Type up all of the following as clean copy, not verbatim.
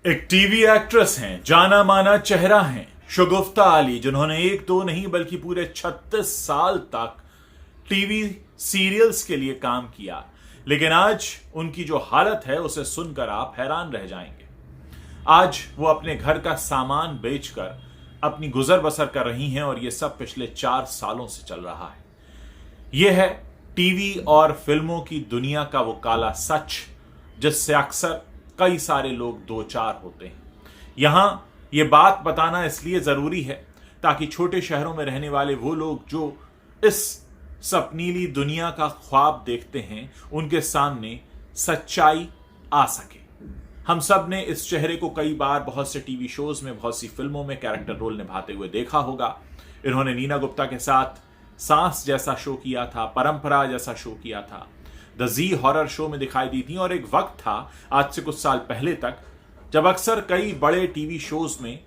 एक TV actress हैं, जाना माना चेहरा हैं शगुफ्ता आली, जिन्होंने एक दो नहीं बल्कि पूरे 36 साल तक टीवी सीरियल्स के लिए काम किया। लेकिन आज उनकी जो हालत है उसे सुनकर आप हैरान रह जाएंगे। आज वो अपने घर का सामान बेचकर अपनी गुजर बसर कर रही हैं और ये सब पिछले 4 सालों से चल रहा है। यह है टीवी और फिल्मों की दुनिया का वो काला सच जिससे अक्सर कई सारे लोग दो चार होते हैं। यहां ये बात बताना इसलिए जरूरी है ताकि छोटे शहरों में रहने वाले वो लोग जो इस सपनीली दुनिया का ख्वाब देखते हैं उनके सामने सच्चाई आ सके। हम सब ने इस चेहरे को कई बार बहुत से टीवी शोज में, बहुत सी फिल्मों में कैरेक्टर रोल निभाते हुए देखा होगा। इन्होंने नीना गुप्ता के साथ सांस जैसा शो किया था, परंपरा जैसा शो किया था, द जी हॉरर शो में दिखाई दी थी। और एक वक्त था आज से कुछ साल पहले तक जब अक्सर कई बड़े टीवी शोज में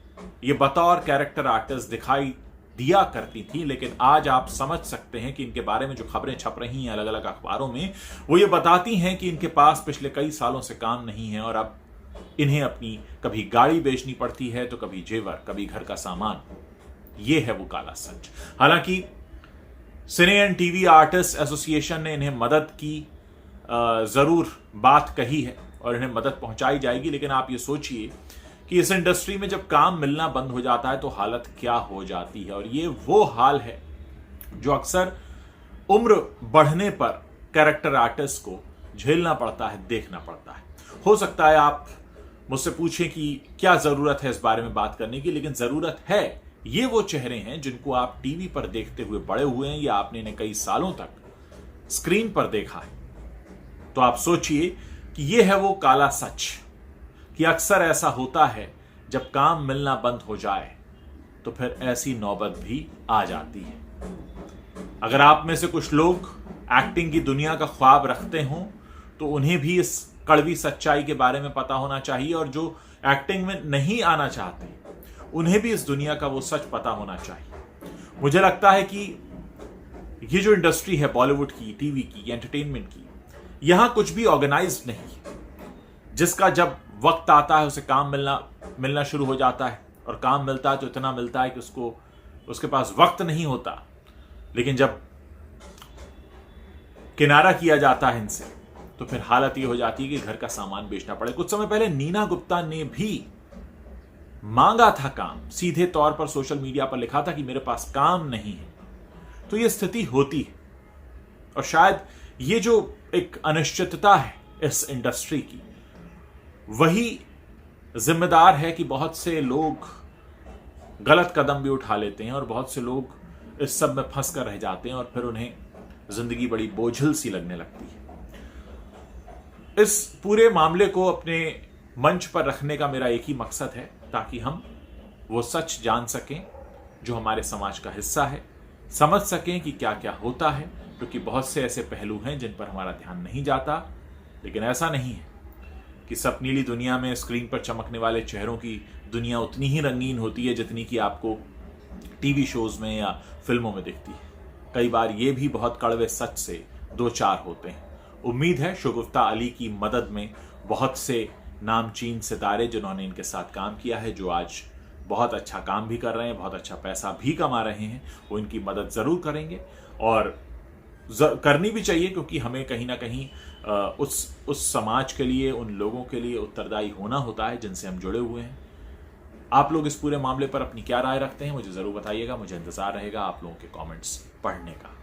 ये बतौर कैरेक्टर आर्टिस्ट दिखाई दिया करती थी। लेकिन आज आप समझ सकते हैं कि इनके बारे में जो खबरें छप रही हैं अलग अलग अखबारों में, वो ये बताती हैं कि इनके पास पिछले कई सालों से काम नहीं है और अब इन्हें अपनी कभी गाड़ी बेचनी पड़ती है तो कभी जेवर, कभी घर का सामान। ये है वो काला सच। हालांकि सिने एंड टीवी आर्टिस्ट एसोसिएशन ने इन्हें मदद की जरूर बात कही है और इन्हें मदद पहुंचाई जाएगी। लेकिन आप ये सोचिए कि इस इंडस्ट्री में जब काम मिलना बंद हो जाता है तो हालत क्या हो जाती है। और ये वो हाल है जो अक्सर उम्र बढ़ने पर कैरेक्टर आर्टिस्ट को झेलना पड़ता है, देखना पड़ता है। हो सकता है आप मुझसे पूछें कि क्या जरूरत है इस बारे में बात करने की, लेकिन जरूरत है। ये वो चेहरे हैं जिनको आप टीवी पर देखते हुए बड़े हुए हैं या आपने इन्हें कई सालों तक स्क्रीन पर देखा है। तो आप सोचिए कि ये है वो काला सच कि अक्सर ऐसा होता है जब काम मिलना बंद हो जाए तो फिर ऐसी नौबत भी आ जाती है। अगर आप में से कुछ लोग एक्टिंग की दुनिया का ख्वाब रखते हों तो उन्हें भी इस कड़वी सच्चाई के बारे में पता होना चाहिए, और जो एक्टिंग में नहीं आना चाहते उन्हें भी इस दुनिया का वो सच पता होना चाहिए। मुझे लगता है कि ये जो इंडस्ट्री है बॉलीवुड की, टीवी की, एंटरटेनमेंट की, यहां कुछ भी ऑर्गेनाइज्ड नहीं है। जिसका जब वक्त आता है उसे काम मिलना शुरू हो जाता है, और काम मिलता है तो इतना मिलता है कि उसके पास वक्त नहीं होता। लेकिन जब किनारा किया जाता है इनसे तो फिर हालत ये हो जाती है कि घर का सामान बेचना पड़े। कुछ समय पहले नीना गुप्ता ने भी मांगा था काम, सीधे तौर पर सोशल मीडिया पर लिखा था कि मेरे पास काम नहीं है। तो यह स्थिति होती है और शायद ये जो एक अनिश्चितता है इस इंडस्ट्री की, वही जिम्मेदार है कि बहुत से लोग गलत कदम भी उठा लेते हैं और बहुत से लोग इस सब में फंस कर रह जाते हैं और फिर उन्हें जिंदगी बड़ी बोझिल सी लगने लगती है। इस पूरे मामले को अपने मंच पर रखने का मेरा एक ही मकसद है ताकि हम वो सच जान सकें जो हमारे समाज का हिस्सा है, समझ सकें कि क्या क्या होता है, क्योंकि बहुत से ऐसे पहलू हैं जिन पर हमारा ध्यान नहीं जाता। लेकिन ऐसा नहीं है कि सपनीली दुनिया में स्क्रीन पर चमकने वाले चेहरों की दुनिया उतनी ही रंगीन होती है जितनी कि आपको टीवी शोज में या फिल्मों में दिखती है। कई बार ये भी बहुत कड़वे सच से दो चार होते हैं। उम्मीद है शगुफ्ता आली की मदद में बहुत से नामचीन सितारे जिन्होंने इनके साथ काम किया है, जो आज बहुत अच्छा काम भी कर रहे हैं, बहुत अच्छा पैसा भी कमा रहे हैं, वो इनकी मदद जरूर करेंगे और करनी भी चाहिए, क्योंकि हमें कहीं ना कहीं उस समाज के लिए, उन लोगों के लिए उत्तरदायी होना होता है जिनसे हम जुड़े हुए हैं। आप लोग इस पूरे मामले पर अपनी क्या राय रखते हैं मुझे जरूर बताइएगा। मुझे इंतजार रहेगा आप लोगों के कमेंट्स पढ़ने का।